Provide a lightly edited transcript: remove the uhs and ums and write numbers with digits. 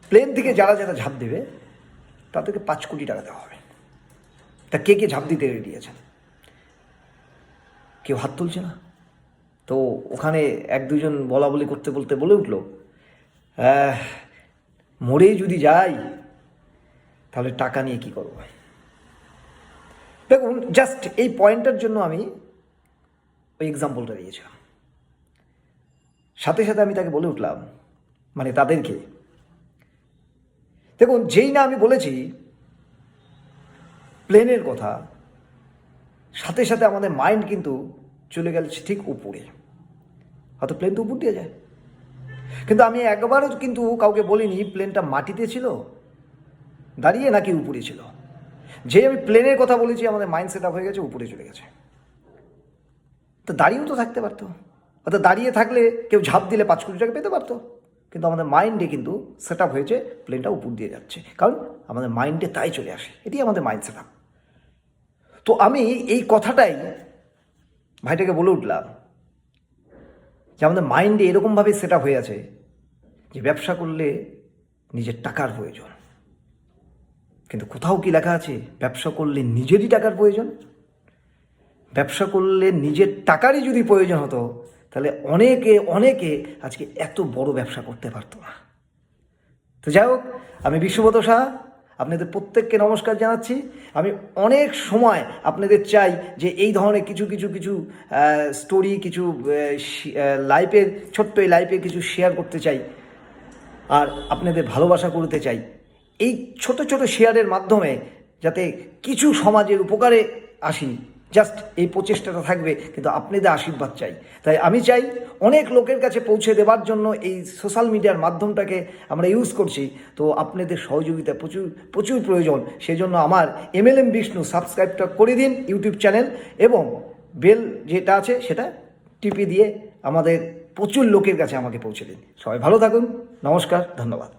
Plane থেকে যারা যারা ঝাঁপ দেবে তাদেরকে 5 কোটি টাকা দেওয়া হবে। তা কে কে ঝাঁপ দিতে রেডি আছেন? কেউ হাত তুলছে না। তো ওখানে এক দুজন বলা বলি করতে বলতে বলে উঠলো, মরে যদি যাই তাহলে টাকা নিয়ে কি করবো? দেখুন, জাস্ট এই পয়েন্টটার জন্য আমি ওই এক্সাম্পলটা দিয়েছিলাম। সাথে সাথে আমি তাকে বলে উঠলাম, মানে তাদেরকে, দেখুন, যেই না আমি বলেছি প্লেনের কথা, সাথে সাথে আমাদের মাইন্ড কিন্তু চলে গেছে ঠিক উপরে। হয়তো প্লেন তো উপর দিয়ে যায়, কিন্তু আমি একবারও কিন্তু কাউকে বলিনি প্লেনটা মাটিতে ছিল দাঁড়িয়ে নাকি উপরে ছিল। যে আমি প্লেনের কথা বলেছি আমাদের মাইন্ড সেট আপ হয়ে গেছে উপরে চলে গেছে। তো দাঁড়িয়েও তো থাকতে পারতো, অর্থাৎ দাঁড়িয়ে থাকলে কেউ ঝাঁপ দিলে 5 কোটি টাকা পেতে পারতো। কিন্তু আমাদের মাইন্ডে কিন্তু সেট আপ হয়েছে প্লেনটা উপর দিয়ে যাচ্ছে, কারণ আমাদের মাইন্ডে তাই চলে আসে, এটি আমাদের মাইন্ড সেট আপ। তো আমি এই কথাটাই ভাইটাকে বলে উঠলাম যে আমাদের মাইন্ডে এরকমভাবে সেট আপ হয়ে আছে যে ব্যবসা করলে নিজের টাকার প্রয়োজন। কিন্তু কোথাও কি লেখা আছে ব্যবসা করলে নিজেরই টাকার প্রয়োজন? ব্যবসা করলে নিজের টাকারই যদি প্রয়োজন হতো তাহলে অনেকে অনেকে আজকে এত বড় ব্যবসা করতে পারতো না। তো যাই হোক, আমি বিশ্বব্রত সাহা আপনাদের প্রত্যেককে নমস্কার জানাচ্ছি। আমি অনেক সময় আপনাদের চাই যে এই ধরনের কিছু কিছু কিছু স্টোরি, কিছু লাইফের ছোট্ট এই লাইফে কিছু শেয়ার করতে চাই আর আপনাদের ভালোবাসা করতে চাই। এই ছোট ছোট শেয়ারের মাধ্যমে যাতে কিছু সমাজের উপকারে আসি, জাস্ট এই প্রচেষ্টাটা থাকবে, কিন্তু আপনাদের আশীর্বাদ চাই। তাই আমি চাই অনেক লোকের কাছে পৌঁছে দেওয়ার জন্য এই সোশ্যাল মিডিয়ার মাধ্যমটা আমরা ইউজ করছি। তো আপনাদের সহযোগিতা প্রচুর প্রচুর প্রয়োজন। সেজন্য আমার MLM বিষ্ণু সাবস্ক্রাইবটা করে দিন ইউটিউব চ্যানেল, এবং বেল যেটা আছে সেটা টিপে দিয়ে আমাদের প্রচুর লোকের কাছে আমাকে পৌঁছে দিন। সবাই ভালো থাকুন, নমস্কার, ধন্যবাদ।